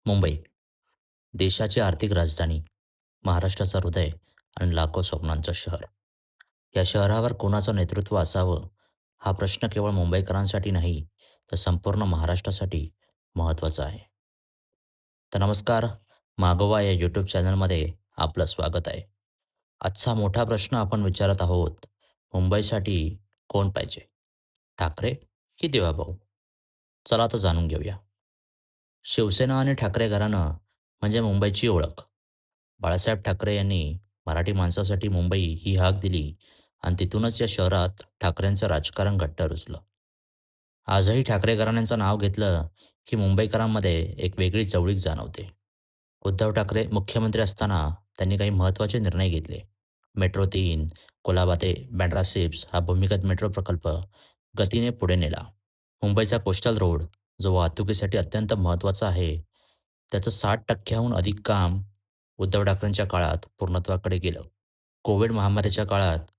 मुंबई, देशाची आर्थिक राजधानी, महाराष्ट्राचं हृदय आणि लाखो स्वप्नांचं शहर. या शहरावर कोणाचं नेतृत्व असावं, हा प्रश्न केवळ मुंबईकरांसाठी नाही, तर संपूर्ण महाराष्ट्रासाठी महत्त्वाचा आहे. तर नमस्कार, मागोवा या यूट्यूब चॅनलमध्ये आपलं स्वागत आहे. आजचा मोठा प्रश्न आपण विचारत आहोत, मुंबईसाठी कोण पाहिजे? ठाकरे की देवाभाऊ? चला तर जाणून घेऊया. शिवसेना आणि ठाकरे घराणं म्हणजे मुंबईची ओळख. बाळासाहेब ठाकरे यांनी मराठी माणसासाठी मुंबई ही हाक दिली आणि तिथूनच या शहरात ठाकरेंचं राजकारण घट्ट रुजलं. आजही ठाकरे घराण्यांचं नाव घेतलं की मुंबईकरांमध्ये एक वेगळी जवळीक जाणवते. उद्धव ठाकरे मुख्यमंत्री असताना त्यांनी काही महत्त्वाचे निर्णय घेतले. मेट्रो 3, कोलाबा ते बँड्रा सिप्स हा भूमिगत मेट्रो प्रकल्प गतीने पुढे नेला. मुंबईचा कोस्टल रोड जो वाहतुकीसाठी अत्यंत महत्त्वाचा आहे, त्याचं 60% अधिक काम उद्धव ठाकरेंच्या काळात पूर्णत्वाकडे गेलं. कोविड महामारीच्या काळात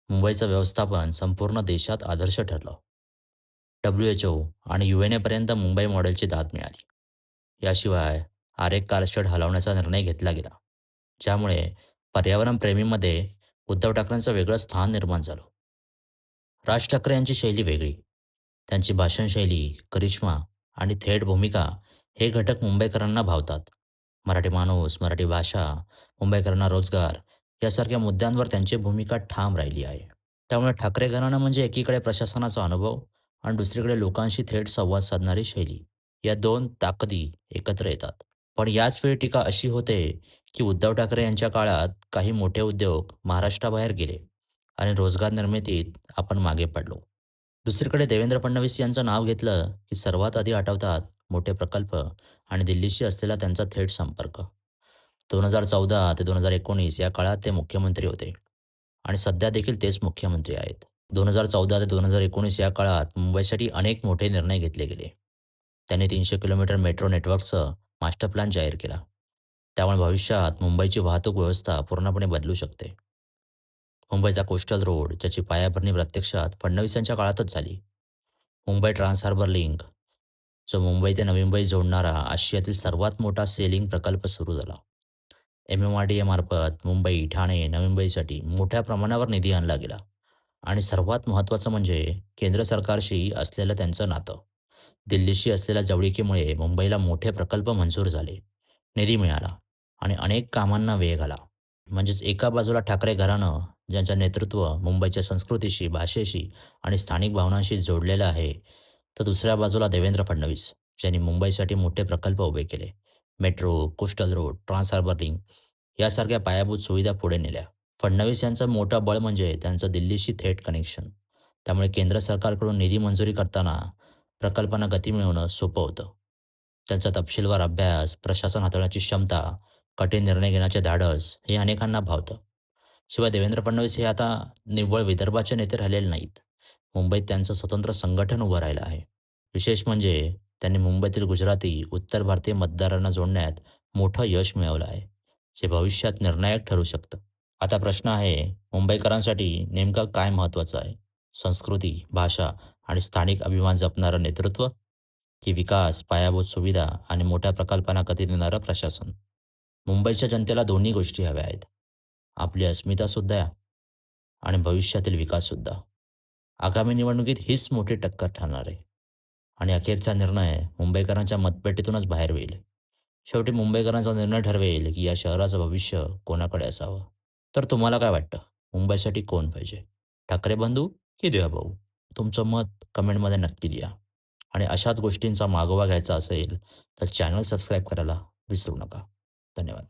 मुंबईचं व्यवस्थापन संपूर्ण देशात आदर्श ठरलं. WHO आणि UNAपर्यंत मुंबई मॉडेलची दाद मिळाली. याशिवाय आरेक कारशेड हलवण्याचा निर्णय घेतला गेला, ज्यामुळे पर्यावरण प्रेमींमध्ये उद्धव ठाकरेंचं वेगळं स्थान निर्माण झालं. राज ठाकरे यांची शैली वेगळी. त्यांची भाषणशैली, करिश्मा आणि थेट भूमिका हे घटक मुंबईकरांना भावतात. मराठी माणूस, मराठी भाषा, मुंबईकरांना रोजगार यासारख्या मुद्द्यांवर त्यांची भूमिका ठाम राहिली आहे. त्यामुळे ठाकरे घराणं म्हणजे एकीकडे प्रशासनाचा अनुभव आणि दुसरीकडे लोकांशी थेट संवाद साधणारी शैली. या दोन ताकदी एकत्र येतात. पण याच वेळी टीका अशी होते, की उद्धव ठाकरे यांच्या काळात काही मोठे उद्योग महाराष्ट्राबाहेर गेले आणि रोजगार निर्मितीत आपण मागे पडलो. दुसरीकडे देवेंद्र फडणवीस यांचं नाव घेतलं, की सर्वात आधी आठवतात मोठे प्रकल्प आणि दिल्लीशी असलेला त्यांचा थेट संपर्क. 2014 ते 2019 या काळात ते मुख्यमंत्री होते आणि सध्या देखील तेच मुख्यमंत्री आहेत. 2014 ते 2019 या काळात मुंबईसाठी अनेक मोठे निर्णय घेतले गेले. त्यांनी 300 किलोमीटर मेट्रो नेटवर्कचं मास्टर प्लॅन जाहीर केला. त्यामुळे भविष्यात मुंबईची वाहतूक व्यवस्था पूर्णपणे बदलू शकते. मुंबईचा कोस्टल रोड ज्याची पायाभरणी प्रत्यक्षात फडणवीस यांच्या काळातच झाली. मुंबई ट्रान्स हार्बर लिंक जो मुंबई ते नवी मुंबई जोडणारा आशियातील सर्वात मोठा सेलिंग प्रकल्प सुरू झाला. MMRDA मार्फत मुंबई, ठाणे, नवी मुंबईसाठी मोठ्या प्रमाणावर निधी आणला गेला आणि सर्वात महत्त्वाचं म्हणजे केंद्र सरकारशी असलेलं त्यांचं नातं. दिल्लीशी असलेल्या जवळिकीमुळे मुंबईला मोठे प्रकल्प मंजूर झाले, निधी मिळाला आणि अनेक कामांना वेग आला. म्हणजेच एका बाजूला ठाकरे घराणं, ज्यांचं नेतृत्व मुंबईच्या संस्कृतीशी, भाषेशी आणि स्थानिक भावनांशी जोडलेलं आहे, तर दुसऱ्या बाजूला देवेंद्र फडणवीस, ज्यांनी मुंबईसाठी मोठे प्रकल्प उभे केले. Metro, coastal road, trans harbour link यासारख्या पायाभूत सुविधा पुढे नेल्या. फडणवीस यांचं मोठं बळ म्हणजे त्यांचं दिल्लीशी थेट कनेक्शन. त्यामुळे केंद्र सरकारकडून निधी मंजुरी करताना प्रकल्पांना गती मिळवणं सोपं होतं. त्यांचा तपशीलवार अभ्यास, प्रशासन हाताळण्याची क्षमता, कठीण निर्णय घेण्याचे धाडस हे अनेकांना भावतं. शिवाय देवेंद्र फडणवीस हे आता निव्वळ विदर्भाचे नेते राहिलेले नाहीत. मुंबईत त्यांचं स्वतंत्र संघटन उभं राहिलं आहे. विशेष म्हणजे त्यांनी मुंबईतील गुजराती, उत्तर भारतीय मतदारांना जोडण्यात मोठं यश मिळवलं आहे, जे भविष्यात निर्णायक ठरू शकतं. आता प्रश्न आहे, मुंबईकरांसाठी नेमकं काय महत्त्वाचं आहे? संस्कृती, भाषा आणि स्थानिक अभिमान जपणारं नेतृत्व, की विकास, पायाभूत सुविधा आणि मोठ्या प्रकल्पांना गती देणारं प्रशासन? मुंबईच्या जनतेला दोन्ही गोष्टी हव्या आहेत. आपली अस्मितासुद्धा आणि भविष्यातील विकाससुद्धा. आगामी निवडणुकीत हीच मोठी टक्कर ठरणार आहे आणि अखेरचा निर्णय मुंबईकरांच्या मतपेटीतूनच बाहेर होईल. शेवटी मुंबईकरांचा निर्णय ठरवेल, की या शहराचं भविष्य कोणाकडे असावं. तर तुम्हाला काय वाटतं? मुंबईसाठी कोण पाहिजे? ठाकरे बंधू की देवाभाऊ? तुमचं मत कमेंटमध्ये नक्की लिहा आणि अशाच गोष्टींचा मागोवा घ्यायचा असेल, तर चॅनल सबस्क्राईब करायला विसरू नका. धन्यवाद.